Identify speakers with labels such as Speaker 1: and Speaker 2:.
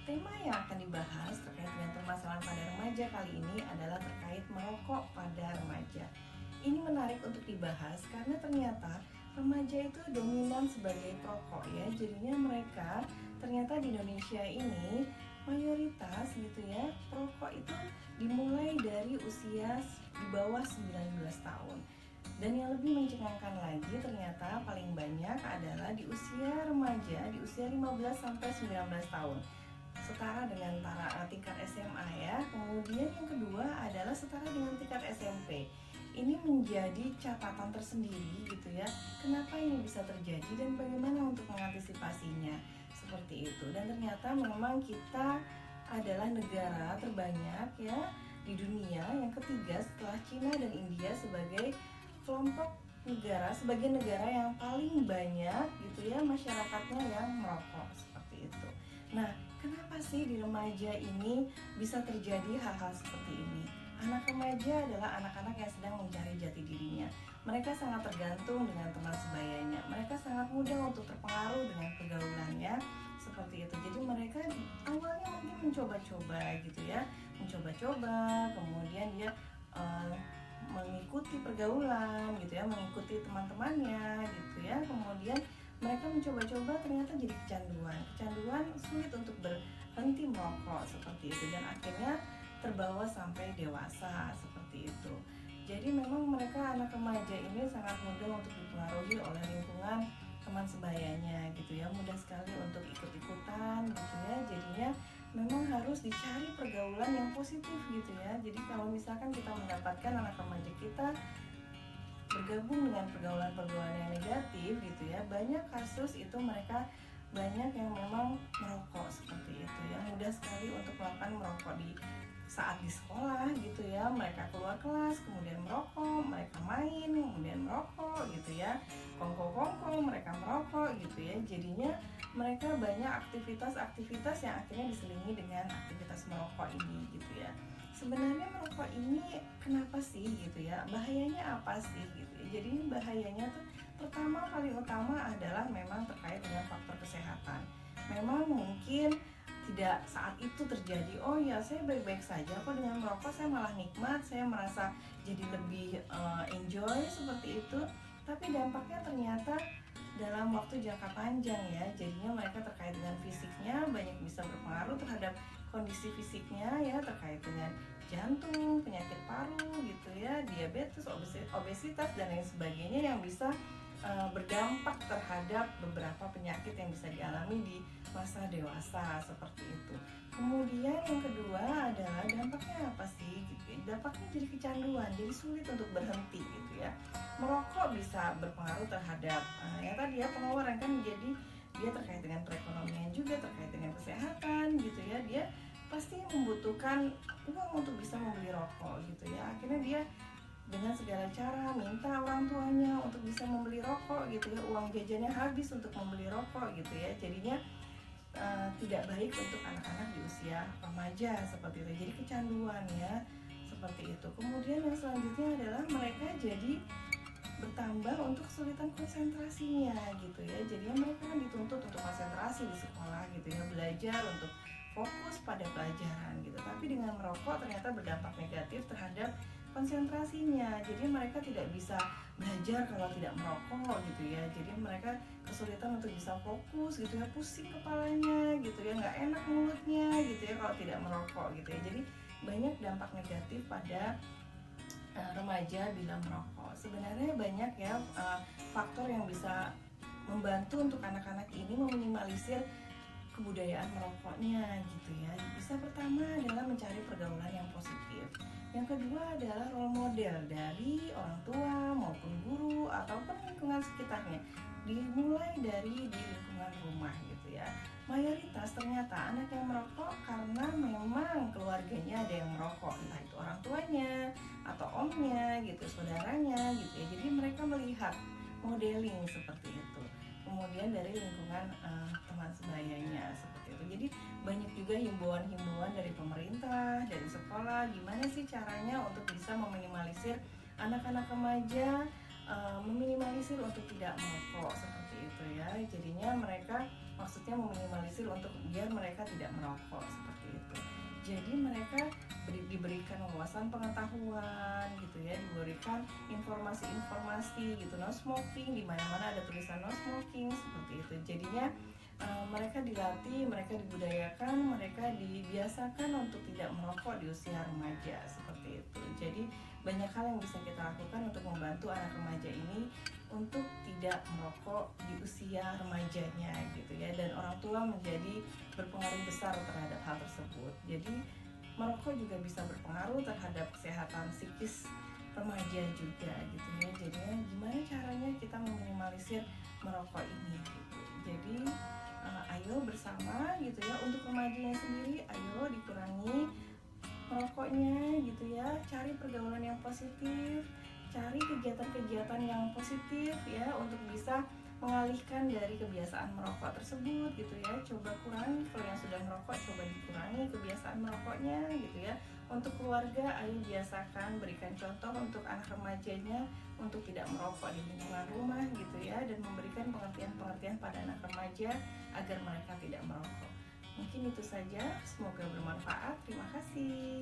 Speaker 1: Tema yang akan dibahas terkait dengan permasalahan pada remaja kali ini adalah terkait merokok pada remaja. Ini menarik untuk dibahas karena ternyata remaja itu dominan sebagai perokok ya. Jadinya mereka ternyata di Indonesia ini mayoritas gitu ya, perokok itu dimulai dari usia di bawah 19 tahun. Dan yang lebih mencengangkan lagi ternyata paling banyak adalah di usia remaja, di usia 15 sampai 19 tahun. Setara dengan tingkat SMA ya. Kemudian yang kedua adalah setara dengan tingkat SMP. Ini menjadi catatan tersendiri gitu ya. Kenapa ini bisa terjadi dan bagaimana untuk mengantisipasinya? Seperti itu. Dan ternyata memang kita adalah negara terbanyak ya di dunia, yang ketiga setelah Cina dan India sebagai kelompok negara, sebagai negara yang paling banyak gitu ya masyarakatnya yang merokok seperti itu. Nah, kenapa sih di remaja ini bisa terjadi hal-hal seperti ini? Anak remaja adalah anak-anak yang sedang mencari jati dirinya. Mereka sangat tergantung dengan teman sebayanya. Mereka sangat mudah untuk terpengaruh dengan pergaulannya seperti itu. Jadi mereka awalnya mungkin mencoba-coba gitu ya, mencoba-coba, kemudian dia mengikuti pergaulan gitu ya, mengikuti teman-temannya gitu ya. Kemudian mereka mencoba-coba, ternyata jadi kecanduan sulit untuk berhenti merokok seperti itu, dan akhirnya terbawa sampai dewasa seperti itu. Jadi memang mereka anak remaja ini sangat mudah untuk dipengaruhi oleh lingkungan teman sebayanya gitu ya, mudah sekali untuk ikut-ikutan gitu ya. Jadinya memang harus dicari pergaulan yang positif gitu ya. Jadi kalau misalkan kita mendapatkan anak remaja kita bergabung dengan pergaulan-pergaulan yang negatif gitu ya, banyak kasus itu mereka banyak yang memang merokok seperti itu ya. Mudah sekali untuk melakukan merokok di saat di sekolah gitu ya, mereka keluar kelas kemudian merokok, mereka main kemudian merokok gitu ya, kongko-kongko mereka merokok gitu ya. Jadinya mereka banyak aktivitas-aktivitas yang akhirnya diselingi dengan aktivitas merokok ini gitu ya. Sebenarnya merokok ini kenapa sih gitu ya, bahayanya apa sih gitu ya. Jadi bahayanya tuh pertama, paling utama adalah memang terkait dengan faktor kesehatan. Memang mungkin tidak saat itu terjadi, oh ya saya baik-baik saja kok dengan merokok, saya malah nikmat, saya merasa jadi lebih enjoy seperti itu. Tapi dampaknya ternyata dalam waktu jangka panjang ya. Jadinya mereka terkait dengan fisiknya banyak bisa berpengaruh terhadap kondisi fisiknya ya, terkait dengan jantung, penyakit paru gitu ya, diabetes, obesitas dan lain sebagainya yang bisa berdampak terhadap beberapa penyakit yang bisa dialami di masa dewasa seperti itu. Kemudian yang kedua adalah dampaknya apa sih gitu. Dampaknya jadi kecanduan, jadi sulit untuk berhenti gitu ya. Merokok bisa berpengaruh terhadap ya tadi ya, pengeluaran kan, jadi dia terkait dengan perekonomian juga, terkait dengan kesehatan gitu ya. Dia pasti membutuhkan uang untuk bisa membeli rokok gitu ya. Akhirnya dia dengan segala cara minta orang tuanya untuk bisa membeli rokok gitu ya, uang jajannya habis untuk membeli rokok gitu ya. Jadinya tidak baik untuk anak-anak di usia remaja seperti itu, jadi kecanduan ya seperti itu. Kemudian yang selanjutnya adalah mereka jadi bertambah untuk kesulitan konsentrasinya gitu ya. Jadinya mereka kan dituntut untuk konsentrasi di sekolah gitu ya, belajar untuk fokus pada pelajaran gitu. Tapi dengan merokok ternyata berdampak negatif terhadap konsentrasinya. Jadi mereka tidak bisa belajar kalau tidak merokok gitu ya. Jadi mereka kesulitan untuk bisa fokus gitu ya, pusing kepalanya gitu ya, nggak enak mulutnya gitu ya kalau tidak merokok gitu ya. Jadi banyak dampak negatif pada remaja bila merokok. Sebenarnya banyak ya faktor yang bisa membantu untuk anak-anak ini meminimalisir kebudayaan merokoknya gitu ya. Bisa pertama adalah mencari pergaulan yang positif. Yang kedua adalah role model dari orang tua maupun guru ataupun lingkungan sekitarnya. Dimulai dari di lingkungan rumah gitu ya. Mayoritas ternyata anak yang merokok karena memang keluarganya ada yang merokok, entah itu orang tuanya atau omnya gitu, saudaranya gitu ya. Jadi mereka melihat modeling seperti itu. Kemudian dari lingkungan teman sebayanya seperti itu. Jadi banyak juga himbauan-himbauan dari pemerintah, dari sekolah, gimana sih caranya untuk bisa meminimalisir anak-anak remaja, meminimalisir untuk tidak merokok seperti itu ya. Jadinya mereka maksudnya meminimalisir untuk biar mereka tidak merokok seperti itu. Jadi mereka diberikan wawasan pengetahuan gitu ya, diberikan informasi-informasi gitu, no smoking, di mana-mana ada tulisan no smoking seperti itu. Jadinya mereka dilatih, mereka dibudayakan, mereka dibiasakan untuk tidak merokok di usia remaja seperti itu. Jadi banyak hal yang bisa kita lakukan untuk membantu anak remaja ini untuk tidak merokok di usia remajanya gitu ya, dan orang tua menjadi berpengaruh besar terhadap hal tersebut. Jadi merokok juga bisa berpengaruh terhadap kesehatan psikis remaja juga gitu ya. Jadinya gimana caranya kita meminimalisir merokok ini gitu. Jadi ayo bersama gitu ya, untuk remajanya sendiri ayo dikurangi merokoknya gitu ya, cari pergaulan yang positif, cari kegiatan-kegiatan yang positif ya untuk bisa mengalihkan dari kebiasaan merokok tersebut gitu ya. Coba kurangi, kalau yang sudah merokok coba dikurangi kebiasaan merokoknya gitu ya. Untuk keluarga ayo biasakan, berikan contoh untuk anak remajanya untuk tidak merokok di lingkungan rumah gitu ya, dan memberikan pengertian-pengertian pada anak remaja agar mereka tidak merokok. Mungkin itu saja, semoga bermanfaat. Terima kasih.